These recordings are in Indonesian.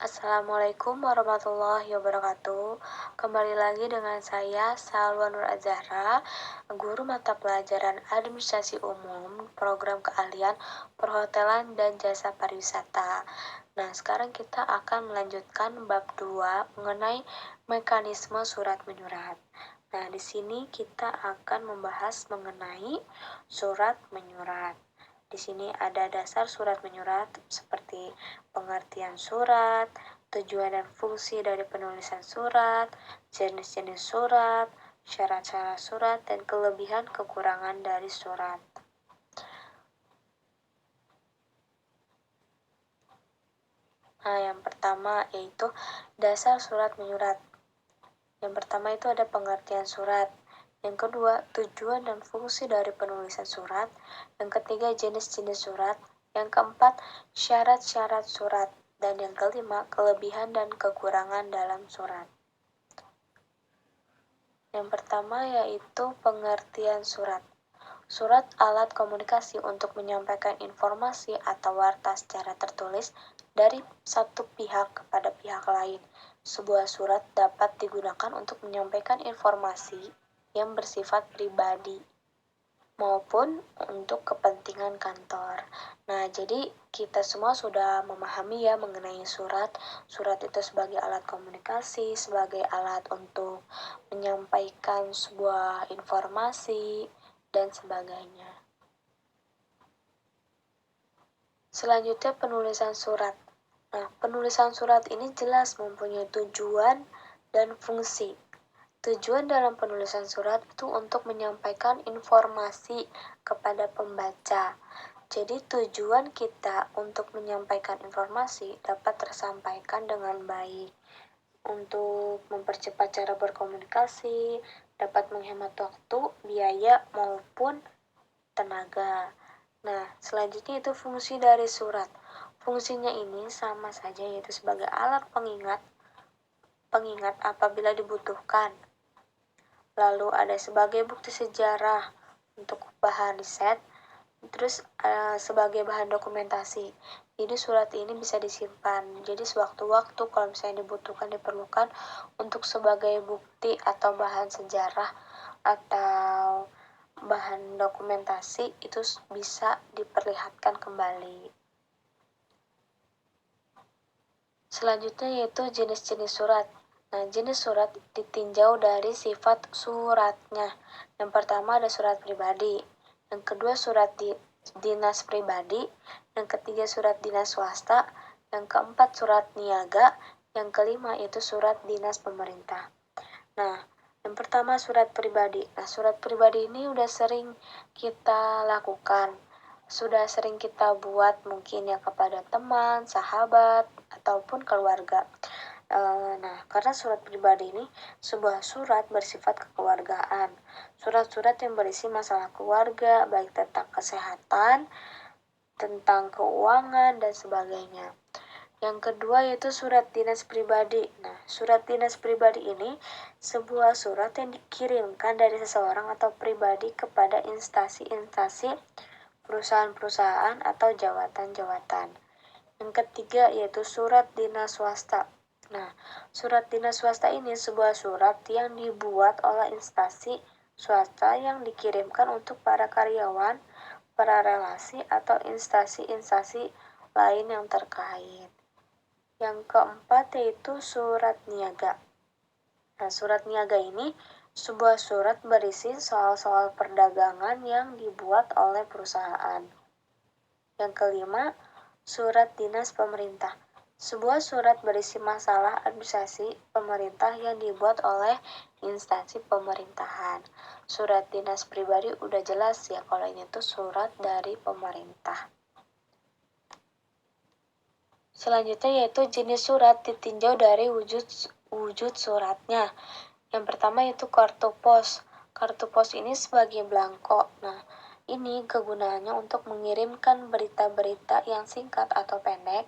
Assalamualaikum warahmatullahi wabarakatuh. Kembali lagi dengan saya Salwa Nur Azahra, guru mata pelajaran Administrasi Umum, Program Keahlian Perhotelan dan Jasa Pariwisata. Nah, sekarang kita akan melanjutkan bab 2 mengenai mekanisme surat menyurat. Nah, di sini kita akan membahas mengenai surat menyurat. Di sini ada dasar surat menyurat seperti pengertian surat, tujuan dan fungsi dari penulisan surat, jenis-jenis surat, syarat-syarat surat, dan kelebihan kekurangan dari surat. Nah, yang pertama yaitu dasar surat menyurat. Yang pertama itu ada pengertian surat. Yang kedua, tujuan dan fungsi dari penulisan surat. Yang ketiga, jenis-jenis surat. Yang keempat, syarat-syarat surat. Dan yang kelima, kelebihan dan kekurangan dalam surat. Yang pertama yaitu pengertian surat. Surat alat komunikasi untuk menyampaikan informasi atau warta secara tertulis dari satu pihak kepada pihak lain. Sebuah surat dapat digunakan untuk menyampaikan informasi yang bersifat pribadi maupun untuk kepentingan kantor. Nah, jadi kita semua sudah memahami ya mengenai surat. Surat itu sebagai alat komunikasi, sebagai alat untuk menyampaikan sebuah informasi, dan sebagainya. Selanjutnya penulisan surat. Nah, penulisan surat ini jelas mempunyai tujuan dan fungsi. Tujuan dalam penulisan surat itu untuk menyampaikan informasi kepada pembaca. Jadi tujuan kita untuk menyampaikan informasi dapat tersampaikan dengan baik. Untuk mempercepat cara berkomunikasi, dapat menghemat waktu, biaya, maupun tenaga. Nah, selanjutnya itu fungsi dari surat. Fungsinya ini sama saja yaitu sebagai alat pengingat apabila dibutuhkan. Lalu ada sebagai bukti sejarah untuk bahan riset, terus sebagai bahan dokumentasi. Jadi surat ini bisa disimpan. Jadi sewaktu-waktu kalau misalnya diperlukan untuk sebagai bukti atau bahan sejarah atau bahan dokumentasi itu bisa diperlihatkan kembali. Selanjutnya yaitu jenis-jenis surat. Nah, jenis surat ditinjau dari sifat suratnya. Yang pertama ada surat pribadi, yang kedua surat dinas pribadi, yang ketiga surat dinas swasta, yang keempat surat niaga, yang kelima itu surat dinas pemerintah. Nah, yang pertama surat pribadi. Nah, surat pribadi ini udah sering kita lakukan, sudah sering kita buat mungkin ya kepada teman, sahabat, ataupun keluarga. Nah, karena surat pribadi ini sebuah surat bersifat kekeluargaan. Surat-surat yang berisi masalah keluarga, baik tentang kesehatan, tentang keuangan, dan sebagainya. Yang kedua yaitu surat dinas pribadi. Nah, surat dinas pribadi ini sebuah surat yang dikirimkan dari seseorang atau pribadi kepada instansi-instansi, perusahaan-perusahaan, atau jabatan-jabatan. Yang ketiga yaitu surat dinas swasta. Nah, surat dinas swasta ini sebuah surat yang dibuat oleh instansi swasta yang dikirimkan untuk para karyawan, para relasi, atau instansi-instansi lain yang terkait. Yang keempat yaitu surat niaga. Nah, surat niaga ini sebuah surat berisi soal-soal perdagangan yang dibuat oleh perusahaan. Yang kelima, surat dinas pemerintah. Sebuah surat berisi masalah administrasi pemerintah yang dibuat oleh instansi pemerintahan. Surat dinas pribadi udah jelas ya kalau ini tuh surat dari pemerintah. Selanjutnya yaitu jenis surat ditinjau dari wujud suratnya. Yang pertama yaitu kartu pos. Kartu pos ini sebagai belangko. Nah, ini kegunaannya untuk mengirimkan berita-berita yang singkat atau pendek.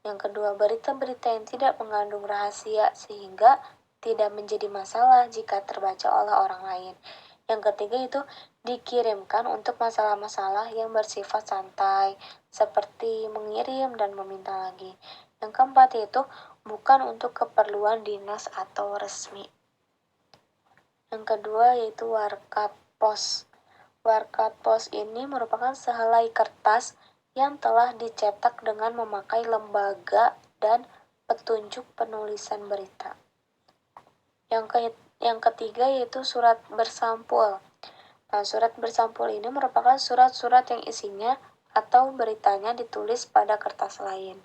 Yang kedua, berita-berita yang tidak mengandung rahasia sehingga tidak menjadi masalah jika terbaca oleh orang lain. Yang ketiga itu dikirimkan untuk masalah-masalah yang bersifat santai, seperti mengirim dan meminta lagi. Yang keempat yaitu bukan untuk keperluan dinas atau resmi. Yang kedua yaitu warkat pos. Warkat pos ini merupakan sehelai kertas yang telah dicetak dengan memakai lembaga dan petunjuk penulisan berita. Yang ketiga yaitu surat bersampul. Nah, surat bersampul ini merupakan surat-surat yang isinya atau beritanya ditulis pada kertas lain.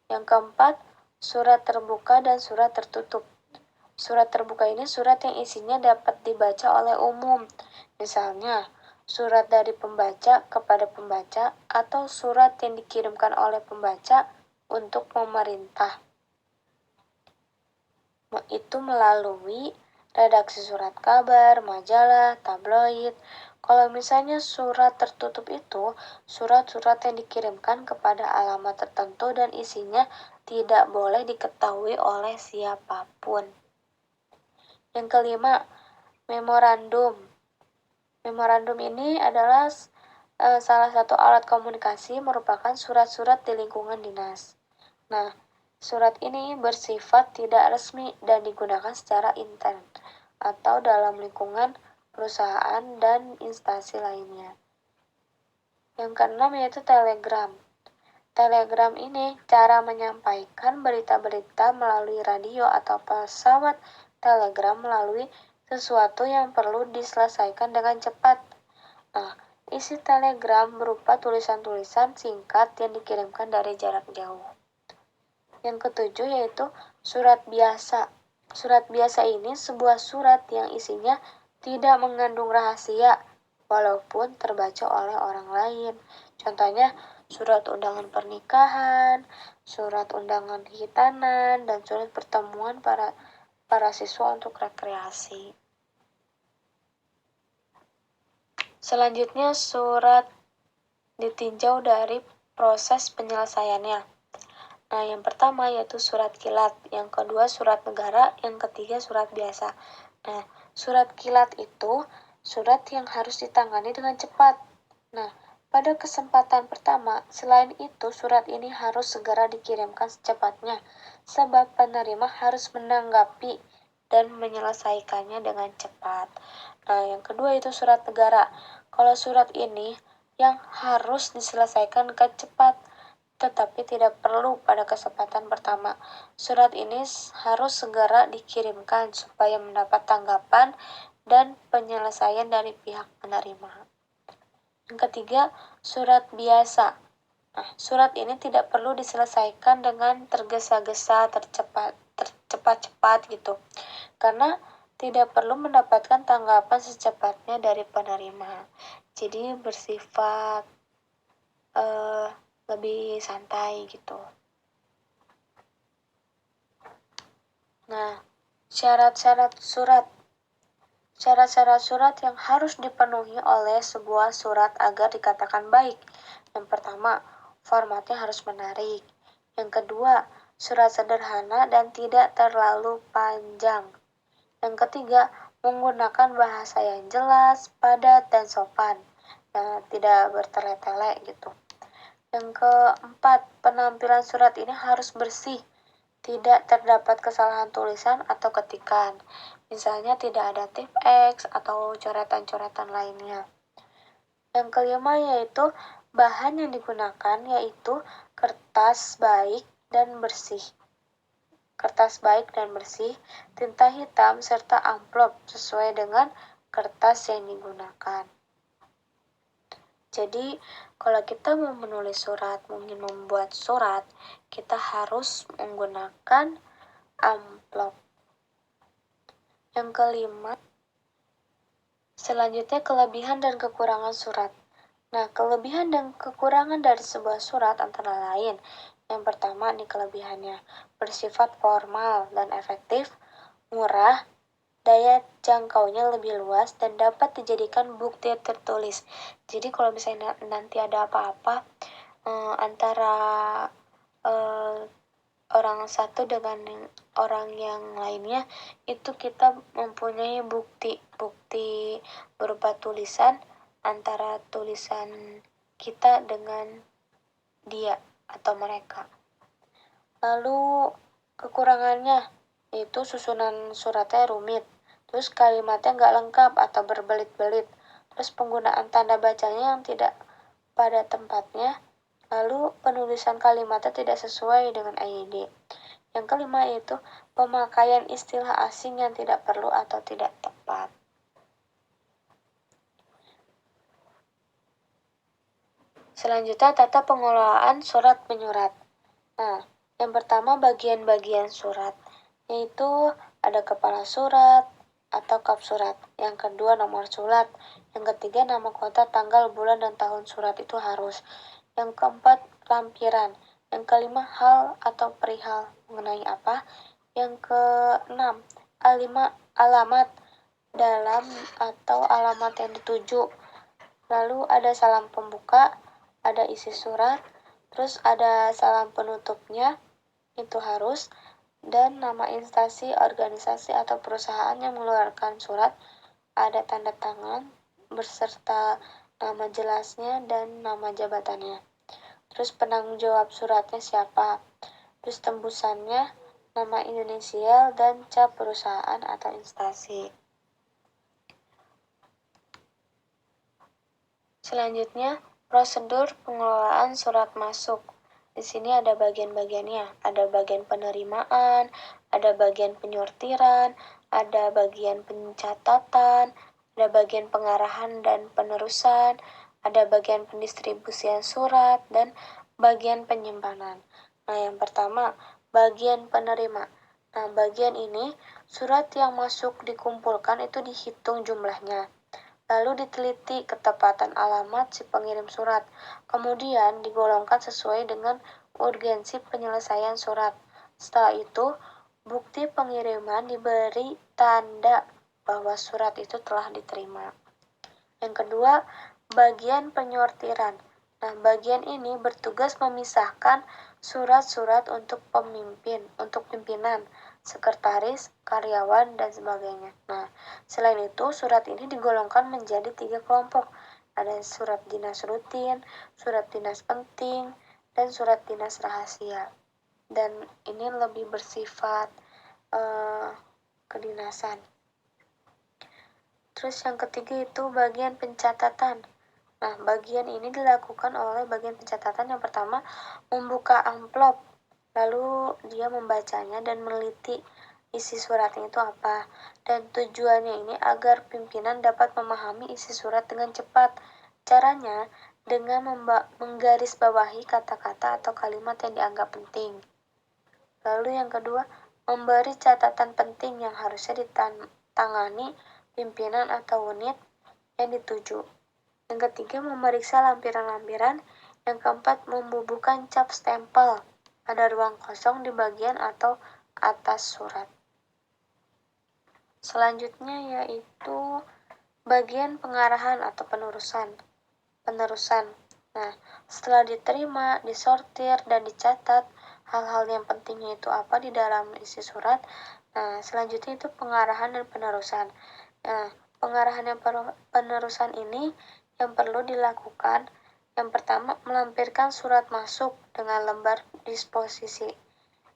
Yang keempat, surat terbuka dan surat tertutup. Surat terbuka ini surat yang isinya dapat dibaca oleh umum. Misalnya, surat dari pembaca kepada pembaca atau surat yang dikirimkan oleh pembaca untuk pemerintah. Itu melalui redaksi surat kabar, majalah, tabloid. Kalau misalnya surat tertutup itu surat-surat yang dikirimkan kepada alamat tertentu dan isinya tidak boleh diketahui oleh siapapun. Yang kelima, memorandum. Memorandum ini adalah salah satu alat komunikasi merupakan surat-surat di lingkungan dinas. Nah, surat ini bersifat tidak resmi dan digunakan secara intern atau dalam lingkungan perusahaan dan instansi lainnya. Yang keenam yaitu telegram. Telegram ini cara menyampaikan berita-berita melalui radio atau pesawat telegram melalui sesuatu yang perlu diselesaikan dengan cepat. Nah, isi telegram berupa tulisan-tulisan singkat yang dikirimkan dari jarak jauh. Yang ketujuh yaitu surat biasa. Surat biasa ini sebuah surat yang isinya tidak mengandung rahasia walaupun terbaca oleh orang lain. Contohnya surat undangan pernikahan, surat undangan hitanan, dan surat pertemuan para siswa untuk rekreasi. Selanjutnya surat ditinjau dari proses penyelesaiannya. Nah, yang pertama yaitu surat kilat, yang kedua surat negara, yang ketiga surat biasa. Nah, surat kilat itu surat yang harus ditangani dengan cepat. Nah, pada kesempatan pertama, selain itu surat ini harus segera dikirimkan secepatnya, sebab penerima harus menanggapi dan menyelesaikannya dengan cepat. Nah, yang kedua itu surat negara. Kalau surat ini yang harus diselesaikan dengan cepat, tetapi tidak perlu pada kesempatan pertama. Surat ini harus segera dikirimkan supaya mendapat tanggapan dan penyelesaian dari pihak penerima. Yang ketiga, surat biasa. Nah, surat ini tidak perlu diselesaikan dengan tergesa-gesa, cepat-cepat gitu. Karena tidak perlu mendapatkan tanggapan secepatnya dari penerima. Jadi bersifat lebih santai gitu. Nah, syarat-syarat surat. Syarat-syarat surat yang harus dipenuhi oleh sebuah surat agar dikatakan baik. Yang pertama, formatnya harus menarik. Yang kedua, surat sederhana dan tidak terlalu panjang. Yang ketiga, menggunakan bahasa yang jelas, padat, dan sopan. Tidak bertele-tele gitu. Yang keempat, penampilan surat ini harus bersih. Tidak terdapat kesalahan tulisan atau ketikan. Misalnya tidak ada tip X atau coretan-coretan lainnya. Yang kelima yaitu bahan yang digunakan yaitu kertas baik dan bersih. Kertas baik dan bersih, tinta hitam, serta amplop sesuai dengan kertas yang digunakan. Jadi, kalau kita mau menulis surat, mungkin membuat surat, kita harus menggunakan amplop. Yang kelima, selanjutnya kelebihan dan kekurangan surat. Nah, kelebihan dan kekurangan dari sebuah surat antara lain. Yang pertama, nih kelebihannya, bersifat formal dan efektif, murah, daya jangkaunya lebih luas, dan dapat dijadikan bukti tertulis. Jadi kalau misalnya nanti ada apa-apa antara orang satu dengan orang yang lainnya, itu kita mempunyai bukti berupa tulisan antara tulisan kita dengan dia atau mereka. Lalu kekurangannya yaitu susunan suratnya rumit, terus kalimatnya nggak lengkap atau berbelit-belit, terus penggunaan tanda bacanya yang tidak pada tempatnya, lalu penulisan kalimatnya tidak sesuai dengan IED. Yang kelima yaitu pemakaian istilah asing yang tidak perlu atau tidak tepat. Selanjutnya, tata pengelolaan surat menyurat. Nah, yang pertama bagian-bagian surat, yaitu ada kepala surat atau kap surat. Yang kedua nomor surat. Yang ketiga nama kota, tanggal, bulan, dan tahun surat itu harus. Yang keempat lampiran. Yang kelima hal atau perihal mengenai apa. Yang keenam alamat dalam atau alamat yang dituju. Lalu ada salam pembuka, ada isi surat, terus ada salam penutupnya, itu harus, dan nama instansi, organisasi, atau perusahaan yang mengeluarkan surat, ada tanda tangan, beserta nama jelasnya dan nama jabatannya. Terus penanggung jawab suratnya siapa, terus tembusannya, nama inisial, dan cap perusahaan atau instansi. Selanjutnya, prosedur pengelolaan surat masuk. Di sini ada bagian-bagiannya. Ada bagian penerimaan, ada bagian penyortiran, ada bagian pencatatan, ada bagian pengarahan dan penerusan, ada bagian pendistribusian surat, dan bagian penyimpanan. Nah, yang pertama, bagian penerima. Nah, bagian ini, surat yang masuk dikumpulkan itu dihitung jumlahnya. Lalu diteliti ketepatan alamat si pengirim surat, kemudian digolongkan sesuai dengan urgensi penyelesaian surat. Setelah itu, bukti pengiriman diberi tanda bahwa surat itu telah diterima. Yang kedua, bagian penyortiran. Nah, bagian ini bertugas memisahkan surat-surat untuk pimpinan, sekretaris, karyawan, dan sebagainya. Nah, selain itu, surat ini digolongkan menjadi 3 kelompok. Ada surat dinas rutin, surat dinas penting, dan surat dinas rahasia. Dan ini lebih bersifat kedinasan. Terus yang ketiga itu bagian pencatatan. Nah, bagian ini dilakukan oleh bagian pencatatan yang pertama membuka amplop, lalu dia membacanya dan meneliti isi suratnya itu apa. Dan tujuannya ini agar pimpinan dapat memahami isi surat dengan cepat. Caranya dengan menggarisbawahi kata-kata atau kalimat yang dianggap penting. Lalu yang kedua, memberi catatan penting yang harusnya ditangani pimpinan atau unit yang dituju. Yang ketiga, memeriksa lampiran-lampiran. Yang keempat, membubuhkan cap stempel pada ruang kosong di bagian atau atas surat. Selanjutnya yaitu bagian pengarahan atau penerusan. Nah, setelah diterima, disortir, dan dicatat hal-hal yang pentingnya itu apa di dalam isi surat. Nah, selanjutnya itu pengarahan dan penerusan. Nah, pengarahan dan penerusan ini yang perlu dilakukan. Yang pertama, melampirkan surat masuk dengan lembar disposisi.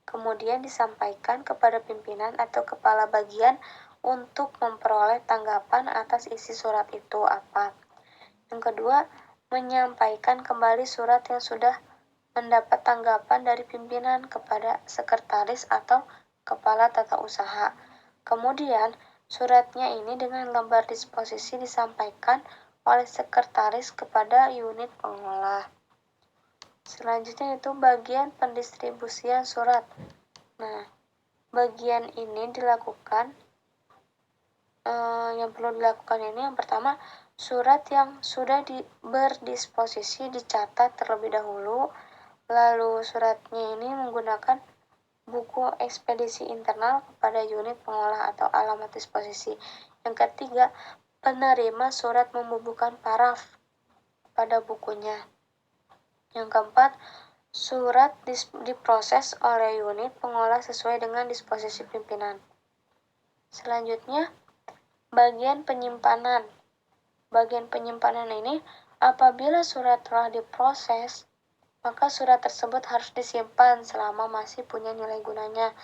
Kemudian disampaikan kepada pimpinan atau kepala bagian untuk memperoleh tanggapan atas isi surat itu apa. Yang kedua, menyampaikan kembali surat yang sudah mendapat tanggapan dari pimpinan kepada sekretaris atau kepala tata usaha. Kemudian, suratnya ini dengan lembar disposisi disampaikan oleh sekretaris kepada unit pengolah. Selanjutnya itu bagian pendistribusian surat. Nah, bagian ini dilakukan yang perlu dilakukan ini yang pertama, surat yang sudah berdisposisi dicatat terlebih dahulu, lalu suratnya ini menggunakan buku ekspedisi internal kepada unit pengolah atau alamat disposisi. Yang ketiga, penerima surat membubuhkan paraf pada bukunya. Yang keempat, surat diproses oleh unit pengolah sesuai dengan disposisi pimpinan. Selanjutnya, bagian penyimpanan. Bagian penyimpanan ini apabila surat telah diproses maka surat tersebut harus disimpan selama masih punya nilai gunanya.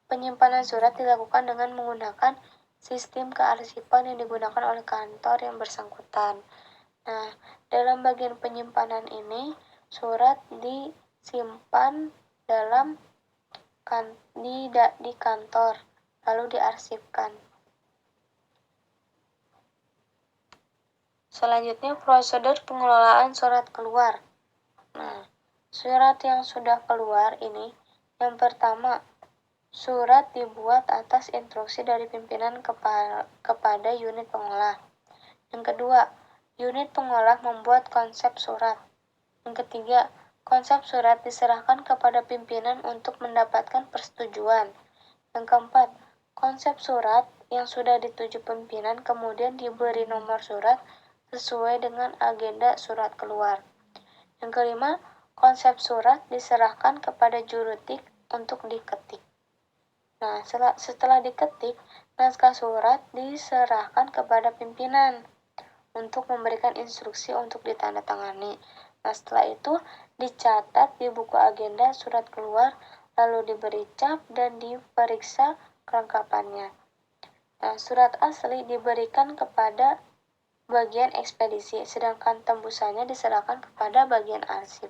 Penyimpanan surat dilakukan dengan menggunakan sistem kearsipan yang digunakan oleh kantor yang bersangkutan. Nah, dalam bagian penyimpanan ini, surat disimpan dalam di kantor, lalu diarsipkan. Selanjutnya, prosedur pengelolaan surat keluar. Nah, surat yang sudah keluar ini, yang pertama, surat dibuat atas instruksi dari pimpinan kepada unit pengolah. Yang kedua, unit pengolah membuat konsep surat. Yang ketiga, konsep surat diserahkan kepada pimpinan untuk mendapatkan persetujuan. Yang keempat, konsep surat yang sudah dituju pimpinan kemudian diberi nomor surat sesuai dengan agenda surat keluar. Yang kelima, konsep surat diserahkan kepada jurutik untuk diketik. Nah, setelah diketik, naskah surat diserahkan kepada pimpinan untuk memberikan instruksi untuk ditandatangani. Nah, setelah itu dicatat di buku agenda surat keluar, lalu diberi cap dan diperiksa kelengkapannya. Nah, surat asli diberikan kepada bagian ekspedisi, sedangkan tembusannya diserahkan kepada bagian arsip.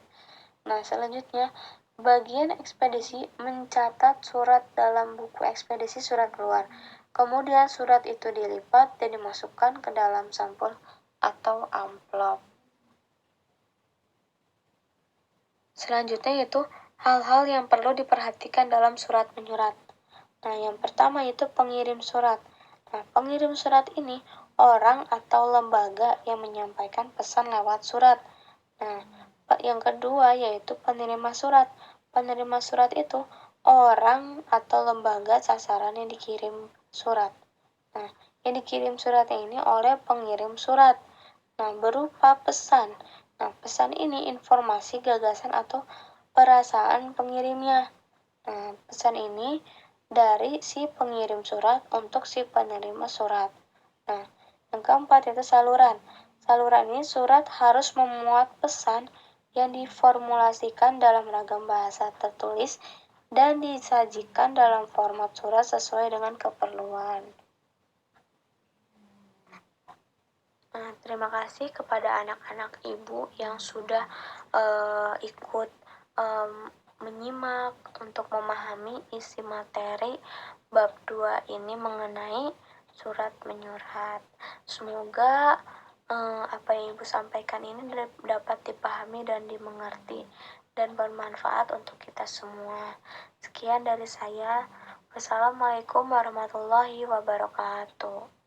Nah, selanjutnya, bagian ekspedisi mencatat surat dalam buku ekspedisi surat keluar. Kemudian surat itu dilipat dan dimasukkan ke dalam sampul atau amplop. Selanjutnya yaitu hal-hal yang perlu diperhatikan dalam surat menyurat. Nah, yang pertama yaitu pengirim surat. Nah, pengirim surat ini orang atau lembaga yang menyampaikan pesan lewat surat. Nah, yang kedua yaitu penerima surat. Penerima surat itu orang atau lembaga sasaran yang dikirim surat. Nah, yang dikirim suratnya ini oleh pengirim surat. Nah, berupa pesan. Nah, pesan ini informasi, gagasan, atau perasaan pengirimnya. Nah, pesan ini dari si pengirim surat untuk si penerima surat. Nah, yang keempat itu saluran. Saluran ini surat harus memuat pesan yang diformulasikan dalam ragam bahasa tertulis dan disajikan dalam format surat sesuai dengan keperluan. Nah, terima kasih kepada anak-anak ibu yang sudah ikut menyimak untuk memahami isi materi bab 2 ini mengenai surat menyurat. Semoga apa yang Ibu sampaikan ini dapat dipahami dan dimengerti dan bermanfaat untuk kita semua. Sekian dari saya. Wassalamualaikum warahmatullahi wabarakatuh.